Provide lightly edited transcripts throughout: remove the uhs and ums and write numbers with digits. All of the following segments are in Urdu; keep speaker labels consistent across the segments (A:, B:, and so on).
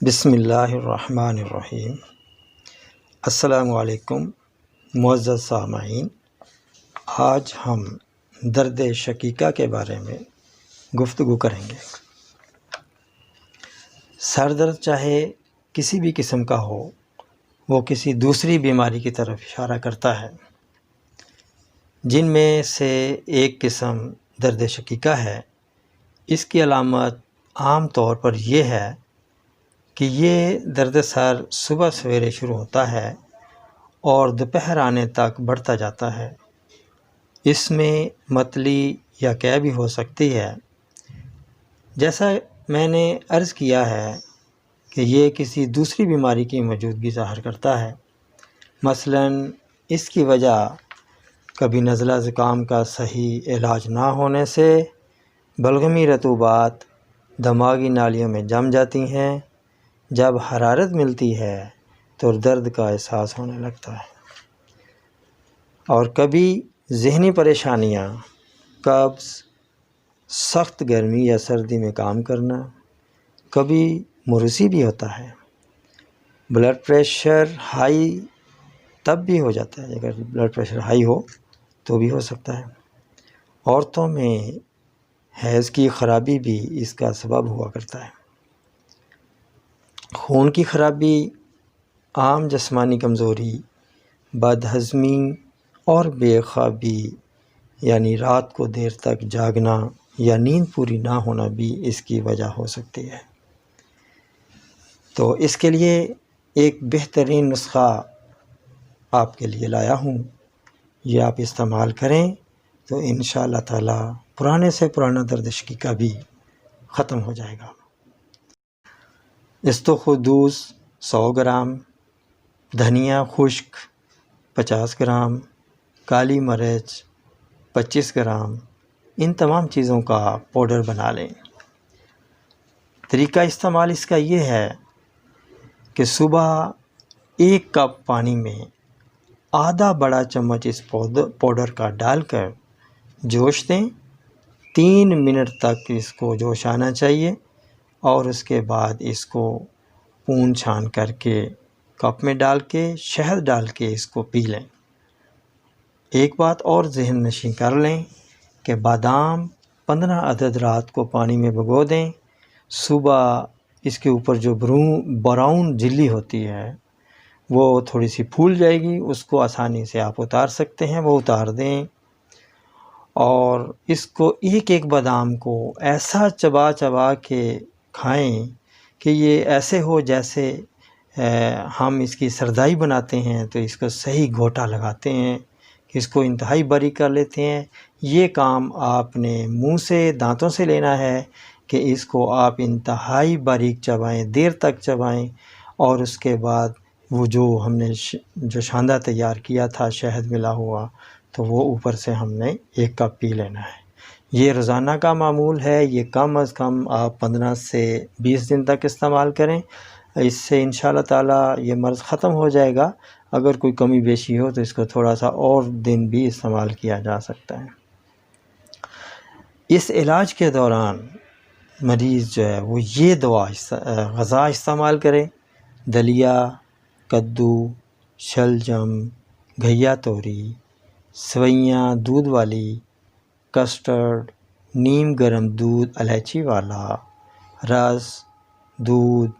A: بسم اللہ الرحمن الرحیم۔ السلام علیکم معزز سامعین، آج ہم درد شقیقہ کے بارے میں گفتگو کریں گے۔ سر درد چاہے کسی بھی قسم کا ہو، وہ کسی دوسری بیماری کی طرف اشارہ کرتا ہے، جن میں سے ایک قسم درد شقیقہ ہے۔ اس کی علامت عام طور پر یہ ہے کہ یہ درد سر صبح سویرے شروع ہوتا ہے اور دوپہر آنے تک بڑھتا جاتا ہے۔ اس میں متلی یا قے بھی ہو سکتی ہے۔ جیسا میں نے عرض کیا ہے کہ یہ کسی دوسری بیماری کی موجودگی ظاہر کرتا ہے۔ مثلاً اس کی وجہ کبھی نزلہ زکام کا صحیح علاج نہ ہونے سے بلغمی رطوبات دماغی نالیوں میں جم جاتی ہیں۔ جب حرارت ملتی ہے تو درد کا احساس ہونے لگتا ہے، اور کبھی ذہنی پریشانیاں، قبض، سخت گرمی یا سردی میں کام کرنا، کبھی موروثی بھی ہوتا ہے۔ بلڈ پریشر ہائی تب بھی ہو جاتا ہے، اگر بلڈ پریشر ہائی ہو تو بھی ہو سکتا ہے۔ عورتوں میں حیض کی خرابی بھی اس کا سبب ہوا کرتا ہے۔ خون کی خرابی، عام جسمانی کمزوری، بد ہضمی اور بے خوابی یعنی رات کو دیر تک جاگنا یا نیند پوری نہ ہونا بھی اس کی وجہ ہو سکتی ہے۔ تو اس کے لیے ایک بہترین نسخہ آپ کے لیے لایا ہوں، یہ آپ استعمال کریں تو انشاءاللہ تعالی پرانے سے پرانا درد شقیقہ بھی ختم ہو جائے گا۔ استوخدوس 100 گرام، دھنیا خشک 50 گرام، کالی مرچ 25 گرام، ان تمام چیزوں کا پاؤڈر بنا لیں۔ طریقہ استعمال اس کا یہ ہے کہ صبح 1 کپ پانی میں آدھا بڑا چمچ اس پاؤڈر کا ڈال کر جوش دیں۔ 3 منٹ تک اس کو جوش آنا چاہیے، اور اس کے بعد اس کو پون چھان کر کے کپ میں ڈال کے شہد ڈال کے اس کو پی لیں۔ ایک بات اور ذہن نشین کر لیں کہ بادام 15 عدد رات کو پانی میں بھگو دیں۔ صبح اس کے اوپر جو براؤن جھلی ہوتی ہے وہ تھوڑی سی پھول جائے گی، اس کو آسانی سے آپ اتار سکتے ہیں، وہ اتار دیں، اور اس کو ایک ایک بادام کو ایسا چبا چبا کے کھائیں کہ یہ ایسے ہو جیسے ہم اس کی سردائی بناتے ہیں تو اس کو صحیح گھوٹا لگاتے ہیں، کہ اس کو انتہائی باریک کر لیتے ہیں۔ یہ کام آپ نے منہ سے دانتوں سے لینا ہے کہ اس کو آپ انتہائی باریک چبائیں، دیر تک چبائیں، اور اس کے بعد وہ جو ہم نے جو شاندہ تیار کیا تھا شہد ملا ہوا، تو وہ اوپر سے ہم نے 1 کپ پی لینا ہے۔ یہ روزانہ کا معمول ہے، یہ کم از کم آپ 15 سے 20 دن تک استعمال کریں۔ اس سے انشاءاللہ تعالی یہ مرض ختم ہو جائے گا۔ اگر کوئی کمی بیشی ہو تو اس کو تھوڑا سا اور دن بھی استعمال کیا جا سکتا ہے۔ اس علاج کے دوران مریض جو ہے وہ یہ غذا استعمال کرے: دلیا، کدو، شلجم، گھیا توری، سوئیاں دودھ والی، کسٹرڈ، نیم گرم دودھ الائچی والا، رس، دودھ،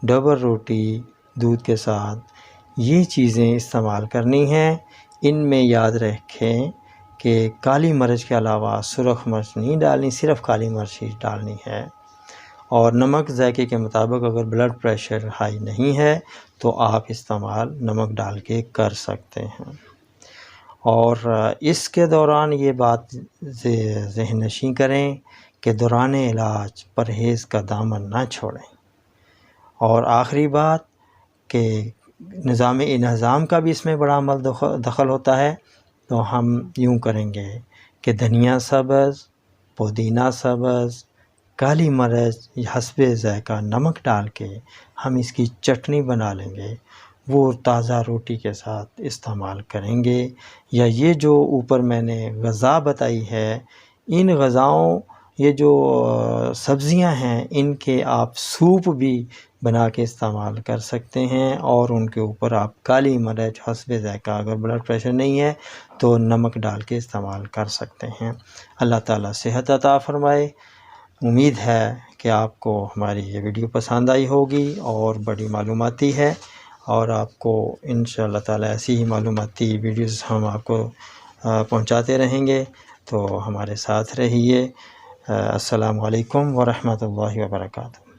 A: ڈبل روٹی دودھ کے ساتھ، یہ چیزیں استعمال کرنی ہیں۔ ان میں یاد رکھیں کہ کالی مرچ کے علاوہ سرخ مرچ نہیں ڈالنی، صرف کالی مرچ ہی ڈالنی ہے، اور نمک ذائقے کے مطابق، اگر بلڈ پریشر ہائی نہیں ہے تو آپ استعمال نمک ڈال کے کر سکتے ہیں۔ اور اس کے دوران یہ بات ذہن نشین کریں کہ دوران علاج پرہیز کا دامن نہ چھوڑیں۔ اور آخری بات کہ نظام انہضام کا بھی اس میں بڑا عمل دخل ہوتا ہے، تو ہم یوں کریں گے کہ دھنیا سبز، پودینہ سبز، کالی مرچ حسب ذائقہ نمک ڈال کے ہم اس کی چٹنی بنا لیں گے، وہ تازہ روٹی کے ساتھ استعمال کریں گے۔ یا یہ جو اوپر میں نے غذا بتائی ہے، ان غذاؤں، یہ جو سبزیاں ہیں، ان کے آپ سوپ بھی بنا کے استعمال کر سکتے ہیں، اور ان کے اوپر آپ کالی مرچ حسب ذائقہ، اگر بلڈ پریشر نہیں ہے تو نمک ڈال کے استعمال کر سکتے ہیں۔ اللہ تعالیٰ صحت عطا فرمائے۔ امید ہے کہ آپ کو ہماری یہ ویڈیو پسند آئی ہوگی اور بڑی معلوماتی ہے، اور آپ کو انشاءاللہ تعالیٰ ایسی ہی معلوماتی ویڈیوز ہم آپ کو پہنچاتے رہیں گے، تو ہمارے ساتھ رہیے۔ السلام علیکم ورحمۃ اللہ وبرکاتہ۔